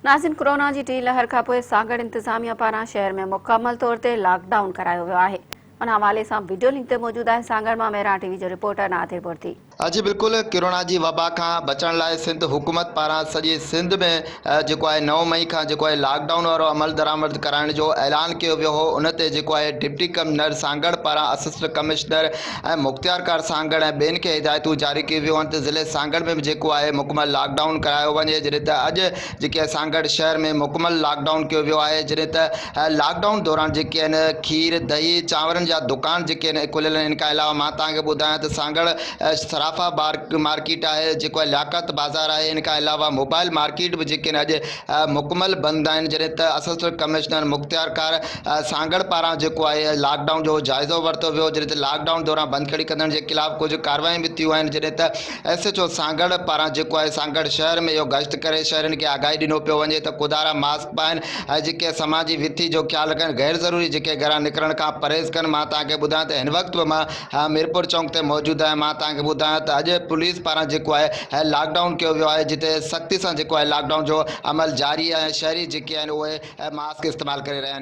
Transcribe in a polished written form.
नाज़रीन, corona G T लहर खां पोइ सागड़ इंतिज़ामिया पारां शहर में मुकम्मल तौर ते लॉकडाउन करायो वियो आहे। उन हवाले सां वीडियो लिंक ते मौजूद आहे सागड़ मां मेरा टीवी जो रिपोर्टर नादिर बुर्ती। जी बिल्कुल, कोरोना की वबा का बचण लाइ सिंध हुकूमत पारां सॼे सिंध में जेको आहे 9 मई का जेको आहे लॉकडाउन वारो अमल दरामद कराइण जो ऐलान किया वियो हो। उन ते जेको आहे डिप्टी कमिश्नर सागड़ पारां असिस्टेंट कमिश्नर मुख्तियार कार सागड़ ऐं ॿियनि खे हिदायतूं जारी कयूं वियूं आहिनि त ज़िले सागड़ में भी जेको आहे मुकमल लॉकडाउन करायो वञे। जॾहिं त अॼु जेके आहे सागड़ शहर में मुकमल लॉकडाउन किया वियो आहे। जॾहिं त लॉकडाउन दौरान जेके आहिनि खीर दही चांवरनि जा दुकान जेके आहिनि खुलियल आहिनि। इन खां अलावा मां तव्हांखे ॿुधायां त सागड़ सराफा मार्केट है, जो लियाकत बाज़ार है। इन अलावा मोबाइल मार्केट भी जेके अॼु मुकमल बंद आहिनि। जॾहिं त असिस्टेंट कमिश्नर मुख्तियार कार सागड़ पारां जेको आहे लॉकडाउन जो जाइज़ो वरितो वियो। जॾहिं त लॉकडाउन दौरान बंदखड़ी कंदड़ जे ख़िलाफ़ कुछ कार्रवाई भी थियूं आहिनि। जॾहिं त SHO सागड़ पारां जेको आहे सागड़ शहर में इहो गश्त करे शहरनि खे आगाही ॾिनो पियो वञे त खुदारा मास्क पाइनि ऐं जेके समाजी विथी जो ख्याल रखनि, गैर ज़रूरी जेके घरां निकिरण खां परहेज़ कनि। मां तव्हांखे ॿुधायां त हिन वक़्त मां मीरपुर चौक ते मौजूद आहियां। मां तव्हांखे ॿुधायां त अॼु पुलिस पारां जेको आहे लॉकडाउन किया वियो आहे, जिते सख्ती सां जेको आहे लॉकडाउन जो अमल जारी है। शहरी जेके आहिनि उहे मास्क इस्तेमाल करे रहिया आहिनि।